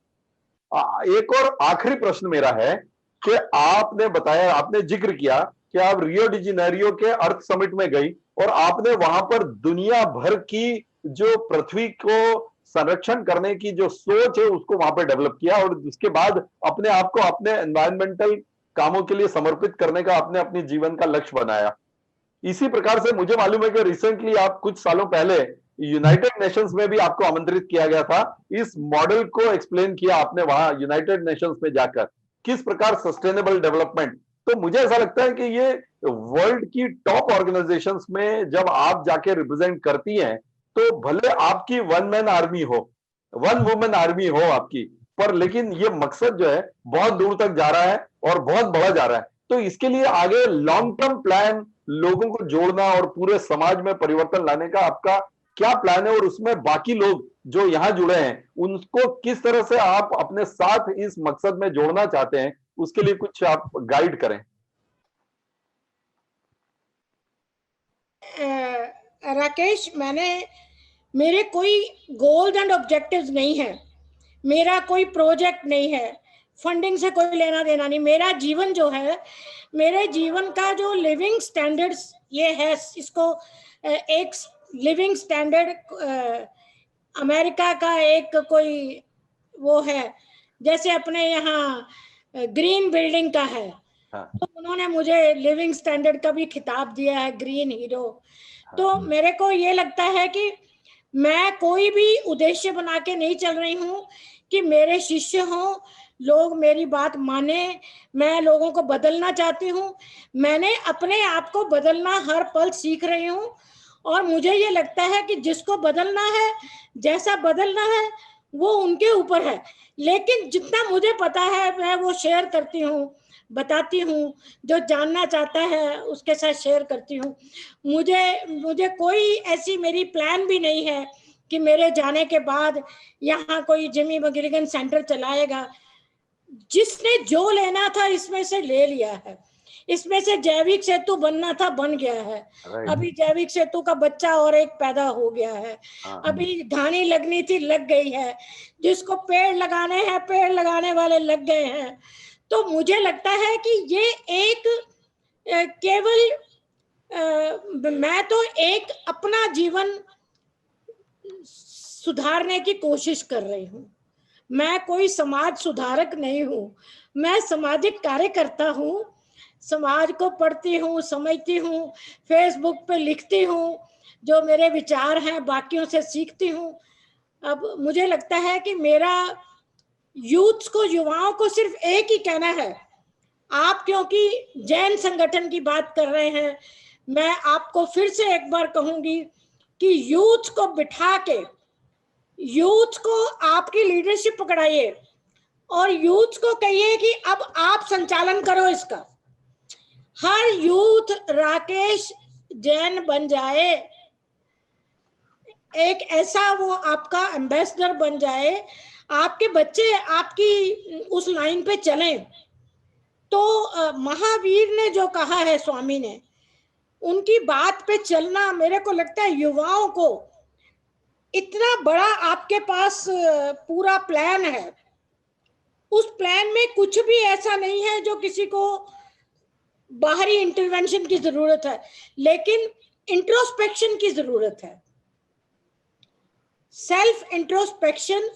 एक और आखिरी प्रश्न मेरा है कि आपने बताया, आपने जिक्र किया कि आप रियो डी जेनेरियो के अर्थ समिट में गई और आपने वहां पर दुनिया भर की जो पृथ्वी को संरक्षण करने की जो सोच है उसको वहां पर डेवलप किया और उसके बाद अपने आप को अपने एनवायरमेंटल कामों के लिए समर्पित करने का आपने अपने जीवन का लक्ष्य बनाया। इसी प्रकार से मुझे मालूम है कि रिसेंटली आप कुछ सालों पहले यूनाइटेड नेशंस में भी आपको आमंत्रित किया गया था। इस मॉडल को एक्सप्लेन किया आपने वहां यूनाइटेड नेशंस में जाकर, किस प्रकार सस्टेनेबल डेवलपमेंट। तो मुझे ऐसा लगता है कि ये वर्ल्ड की टॉप ऑर्गेनाइजेशंस में जब आप जाके रिप्रेजेंट करती हैं, तो भले आपकी वन मैन आर्मी हो, वन वुमेन आर्मी हो आपकी, पर लेकिन ये मकसद जो है बहुत दूर तक जा रहा है और बहुत बड़ा जा रहा है। तो इसके लिए आगे लॉन्ग टर्म प्लान, लोगों को जोड़ना और पूरे समाज में परिवर्तन लाने का आपका क्या प्लान है, और उसमें बाकी लोग जो यहां जुड़े हैं उनको किस तरह से आप अपने साथ इस मकसद में जोड़ना चाहते हैं, उसके लिए कुछ आप गाइड करें। राकेश, मेरे कोई गोल्स एंड ऑब्जेक्टिव्स नहीं है, मेरा कोई प्रोजेक्ट नहीं है, फंडिंग से कोई लेना देना नहीं। मेरा जीवन जो है, मेरे जीवन का जो लिविंग स्टैंडर्ड्स ये है, इसको एक लिविंग स्टैंडर्ड अमेरिका का एक कोई वो है, जैसे अपने यहाँ ग्रीन बिल्डिंग का है। हाँ। तो उन्होंने मुझे लिविंग स्टैंडर्ड का भी खिताब दिया है, ग्रीन हीरो। तो मेरे को ये लगता है कि मैं कोई भी उद्देश्य बना के नहीं चल रही हूँ कि मेरे शिष्य हों, लोग मेरी बात माने, मैं लोगों को बदलना चाहती हूँ। मैंने अपने आप को बदलना हर पल सीख रही हूँ और मुझे ये लगता है कि जिसको बदलना है, जैसा बदलना है, वो उनके ऊपर है। लेकिन जितना मुझे पता है मैं वो शेयर करती हूँ, बताती हूँ। जो जानना चाहता है उसके साथ शेयर करती हूँ। मुझे कोई ऐसी मेरी प्लान भी नहीं है कि मेरे जाने के बाद यहाँ कोई जिमी मगिलिगन सेंटर चलाएगा। जिसने जो लेना था इसमें से ले लिया है। इसमें से जैविक सेतु बनना था, बन गया है। अभी जैविक सेतु का बच्चा और एक पैदा हो गया है। अभी धानी लगनी थी, लग गई है। जिसको पेड़ लगाने हैं, पेड़ लगाने वाले लग गए हैं। तो मुझे लगता है कि ये एक केवल मैं तो एक अपना जीवन सुधारने की कोशिश कर रही हूँ। मैं कोई समाज सुधारक नहीं हूँ, मैं सामाजिक कार्यकर्ता हूँ। समाज को पढ़ती हूँ, समझती हूँ, फेसबुक पे लिखती हूँ, जो मेरे विचार हैं बाकियों से सीखती हूँ। अब मुझे लगता है कि मेरा यूथ को, युवाओं को सिर्फ एक ही कहना है। आप क्योंकि जैन संगठन की बात कर रहे हैं, मैं आपको फिर से एक बार कहूंगी कि यूथ को बिठा के, यूथ को आपकी लीडरशिप पकड़ाइए और यूथ को कहिए कि अब आप संचालन करो इसका। हर यूथ राकेश जैन बन जाए, एक ऐसा वो आपका एम्बेसडर बन जाए, आपके बच्चे आपकी उस लाइन पे चलें। तो महावीर ने जो कहा है, स्वामी ने, उनकी बात पे चलना, मेरे को लगता है युवाओं को इतना बड़ा आपके पास प्लान है। उस प्लान में कुछ भी ऐसा नहीं है जो किसी को बाहरी इंटरवेंशन की जरूरत है, लेकिन इंट्रोस्पेक्शन की जरूरत है। सेल्फ इंट्रोस्पेक्शन,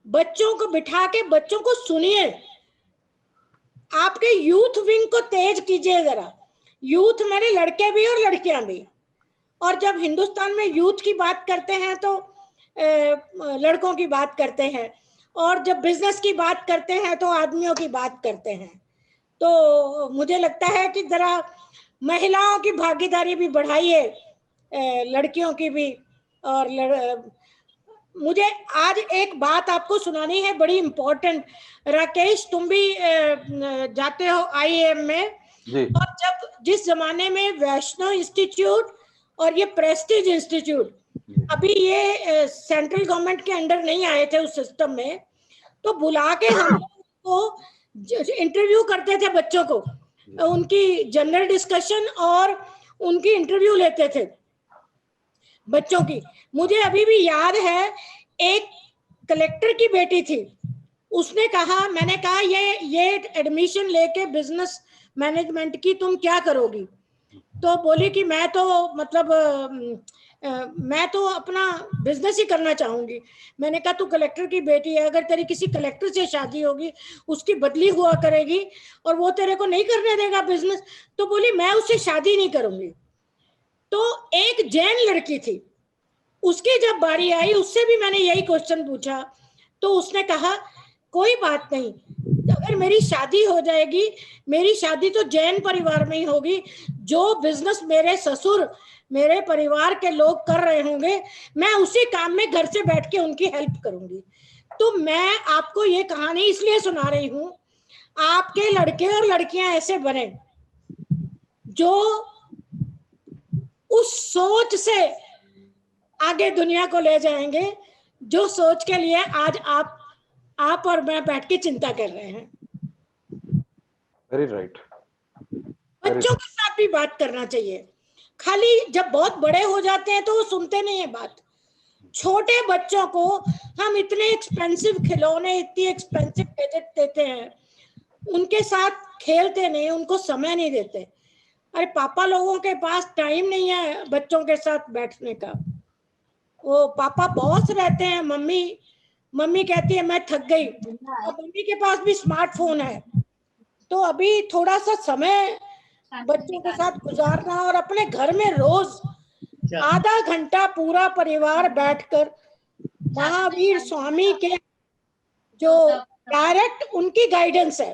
बच्चों को बिठा के बच्चों को सुनिए, आपके यूथ विंग को तेज कीजिए जरा। यूथ मेरे लड़के भी और लड़कियां भी, और जब हिंदुस्तान में यूथ की बात करते हैं तो लड़कों की बात करते हैं, और जब बिजनेस की बात करते हैं तो आदमियों की बात करते हैं। तो मुझे लगता है कि जरा महिलाओं की भागीदारी भी बढ़ाइए, लड़कियों की भी। और मुझे आज एक बात आपको सुनानी है, बड़ी इंपॉर्टेंट। राकेश, तुम भी जाते हो आईएएम में, जी। और जब जिस जमाने में वैष्णो इंस्टीट्यूट और ये प्रेस्टीज इंस्टीट्यूट, अभी ये सेंट्रल गवर्नमेंट के अंडर नहीं आए थे उस सिस्टम में, तो बुला के हम लोग को इंटरव्यू करते थे बच्चों को, उनकी जनरल डिस्कशन और उनकी इंटरव्यू लेते थे बच्चों की। मुझे अभी भी याद है, एक कलेक्टर की बेटी थी, उसने कहा, मैंने कहा ये एडमिशन लेके बिजनेस मैनेजमेंट की तुम क्या करोगी? तो बोली कि मैं तो मतलब मैं तो अपना बिजनेस ही करना चाहूंगी। मैंने कहा तू कलेक्टर की बेटी है, अगर तेरी किसी कलेक्टर से शादी होगी, उसकी बदली हुआ करेगी और वो तेरे को नहीं करने देगा बिजनेस, तो बोली मैं उससे शादी नहीं करूंगी। तो एक जैन लड़की थी, उसकी जब बारी आई, उससे भी मैंने यही क्वेश्चन पूछा, तो उसने कहा कोई बात नहीं, अगर मेरी शादी हो जाएगी, मेरी शादी तो जैन परिवार में ही होगी, जो बिजनेस मेरे ससुर मेरे परिवार के लोग कर रहे होंगे, मैं उसी काम में घर से बैठ के उनकी हेल्प करूंगी। तो मैं आपको ये कहानी इसलिए सुना रही हूं, आपके लड़के और लड़कियां ऐसे बने जो उस सोच से आगे दुनिया को ले जाएंगे, जो सोच के लिए आज आप और मैं बैठ के चिंता कर रहे हैं। Very right. बच्चों के साथ भी बात करना चाहिए, खाली जब बहुत बड़े हो जाते हैं तो वो सुनते नहीं है बात। छोटे बच्चों को हम इतने एक्सपेंसिव खिलौने, इतनी एक्सपेंसिव गैजेट देते हैं, उनके साथ खेलते नहीं, उनको समय नहीं देते। अरे पापा लोगों के पास टाइम नहीं है बच्चों के साथ बैठने का, वो पापा बॉस रहते हैं, मम्मी कहती है मैं थक गई, और मम्मी के पास भी स्मार्टफोन है। तो अभी थोड़ा सा समय बच्चों के साथ गुजारना, और अपने घर में रोज आधा घंटा पूरा परिवार बैठकर महावीर स्वामी के जो डायरेक्ट उनकी गाइडेंस है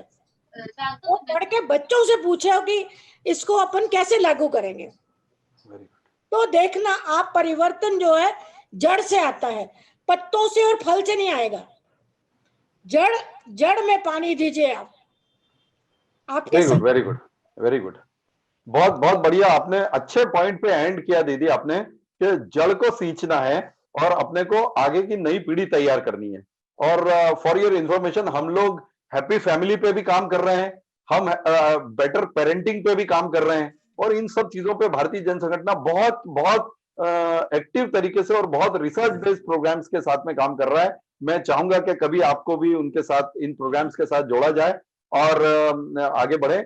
वो पढ़ के बच्चों से पूछे कि इसको अपन कैसे लागू करेंगे। तो देखना आप, परिवर्तन जो है जड़ से आता है, पत्तों से और फल से नहीं आएगा। जड़ में पानी दीजिए आप। आपके very good, very good, very good. बहुत बहुत बढ़िया, आपने अच्छे पॉइंट पे एंड किया दीदी आपने, कि जड़ को सींचना है और अपने को आगे की नई पीढ़ी तैयार करनी है। और फॉर योर इंफॉर्मेशन, हम लोग हैप्पी फैमिली पे भी काम कर रहे हैं, हम बेटर पेरेंटिंग पे भी काम कर रहे हैं, और इन सब चीजों पे भारतीय जन संगठन बहुत बहुत एक्टिव तरीके से और बहुत रिसर्च बेस्ड प्रोग्राम्स के साथ में काम कर रहा है। मैं चाहूंगा कि कभी आपको भी उनके साथ, इन प्रोग्राम्स के साथ जोड़ा जाए और आगे बढ़े।